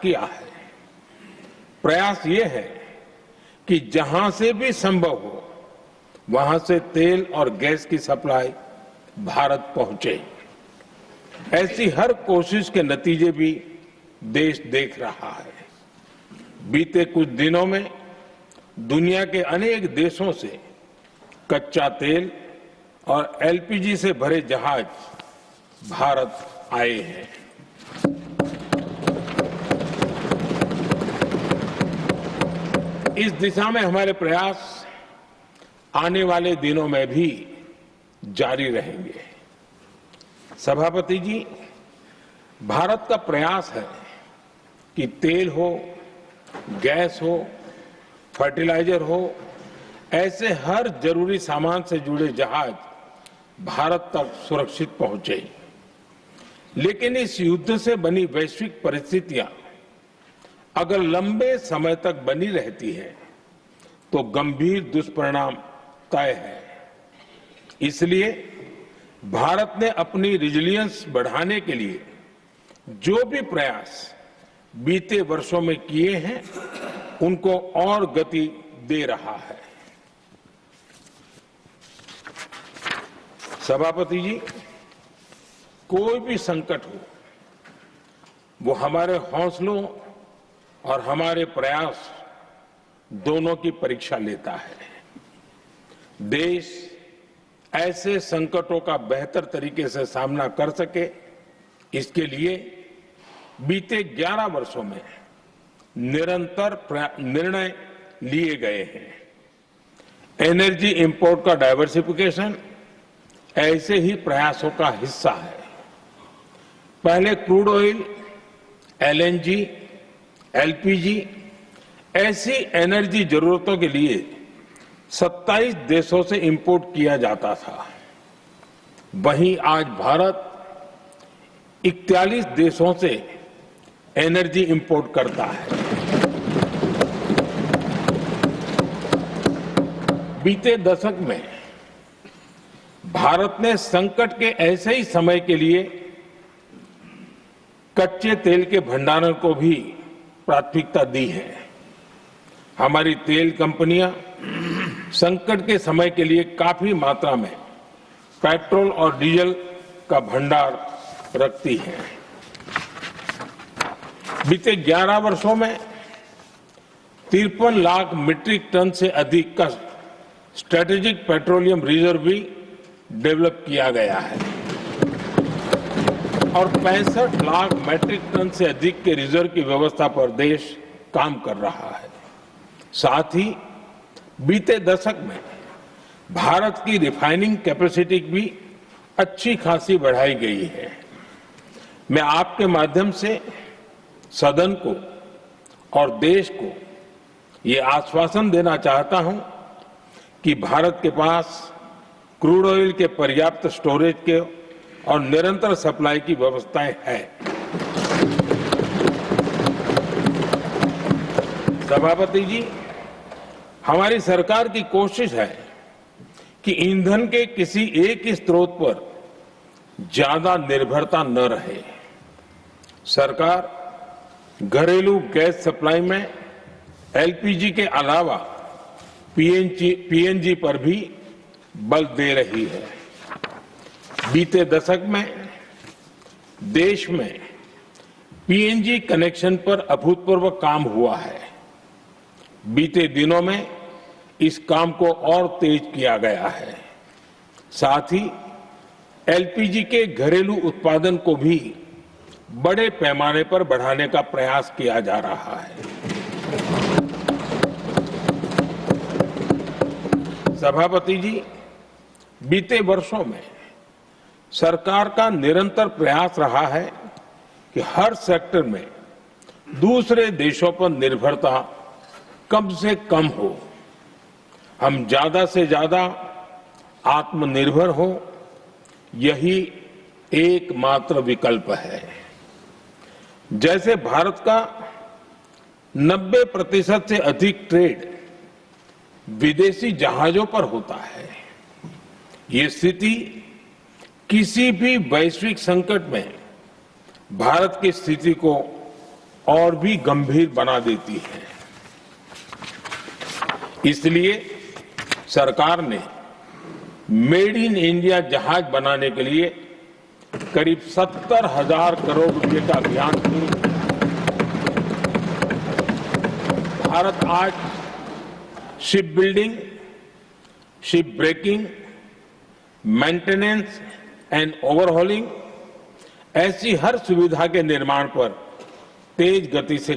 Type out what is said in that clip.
किया है। प्रयास ये है कि जहां से भी संभव हो वहां से तेल और गैस की सप्लाई भारत पहुंचे। ऐसी हर कोशिश के नतीजे भी देश देख रहा है। बीते कुछ दिनों में दुनिया के अनेक देशों से कच्चा तेल और एलपीजी से भरे जहाज भारत आए हैं। इस दिशा में हमारे प्रयास आने वाले दिनों में भी जारी रहेंगे। सभापति जी, भारत का प्रयास है कि तेल हो, गैस हो, फर्टिलाइजर हो, ऐसे हर जरूरी सामान से जुड़े जहाज भारत तक सुरक्षित पहुंचे। लेकिन इस युद्ध से बनी वैश्विक परिस्थितियां अगर लंबे समय तक बनी रहती है तो गंभीर दुष्परिणाम तय है। इसलिए भारत ने अपनी रेजिलियंस बढ़ाने के लिए जो भी प्रयास बीते वर्षों में किए हैं उनको और गति दे रहा है। सभापति जी, कोई भी संकट हो वो हमारे हौसलों और हमारे प्रयास दोनों की परीक्षा लेता है। देश ऐसे संकटों का बेहतर तरीके से सामना कर सके, इसके लिए बीते 11 वर्षों में निरंतर निर्णय लिए गए हैं। एनर्जी इंपोर्ट का डाइवर्सिफिकेशन ऐसे ही प्रयासों का हिस्सा है। पहले क्रूड ऑयल, एलएनजी, एलपीजी ऐसी एनर्जी जरूरतों के लिए 27 देशों से इंपोर्ट किया जाता था। वहीं आज भारत 41 देशों से एनर्जी इंपोर्ट करता है। बीते दशक में भारत ने संकट के ऐसे ही समय के लिए कच्चे तेल के भंडारण को भी प्राथमिकता दी है। हमारी तेल कंपनियां संकट के समय के लिए काफी मात्रा में पेट्रोल और डीजल का भंडार रखती हैं। बीते 11 वर्षों में 53 लाख मीट्रिक टन से अधिक का स्ट्रेटेजिक पेट्रोलियम रिजर्व भी डेवलप किया गया है और 65 लाख मीट्रिक टन से अधिक के रिजर्व की व्यवस्था पर देश काम कर रहा है। साथ ही बीते दशक में भारत की रिफाइनिंग कैपेसिटी भी अच्छी खासी बढ़ाई गई है। मैं आपके माध्यम से सदन को और देश को ये आश्वासन देना चाहता हूं कि भारत के पास क्रूड ऑयल के पर्याप्त स्टोरेज के और निरंतर सप्लाई की व्यवस्थाएं हैं। सभापति जी, हमारी सरकार की कोशिश है कि ईंधन के किसी एक ही स्रोत पर ज्यादा निर्भरता न रहे। सरकार घरेलू गैस सप्लाई में एलपीजी के अलावा पीएनजी पर भी बल दे रही है। बीते दशक में देश में पीएनजी कनेक्शन पर अभूतपूर्व काम हुआ है। बीते दिनों में इस काम को और तेज किया गया है। साथ ही एलपीजी के घरेलू उत्पादन को भी बड़े पैमाने पर बढ़ाने का प्रयास किया जा रहा है। सभापति जी, बीते वर्षों में सरकार का निरंतर प्रयास रहा है कि हर सेक्टर में दूसरे देशों पर निर्भरता कम से कम हो। हम ज्यादा से ज्यादा आत्मनिर्भर हो, यही एकमात्र विकल्प है। जैसे भारत का 90% से अधिक ट्रेड विदेशी जहाजों पर होता है। ये स्थिति किसी भी वैश्विक संकट में भारत की स्थिति को और भी गंभीर बना देती है। इसलिए सरकार ने मेड इन इंडिया जहाज बनाने के लिए करीब 70,000 करोड़ रुपए का अभियान शुरू किया। भारत आज ship building, ship breaking, maintenance and overhauling ऐसी हर सुविधा के निर्माण पर तेज गति से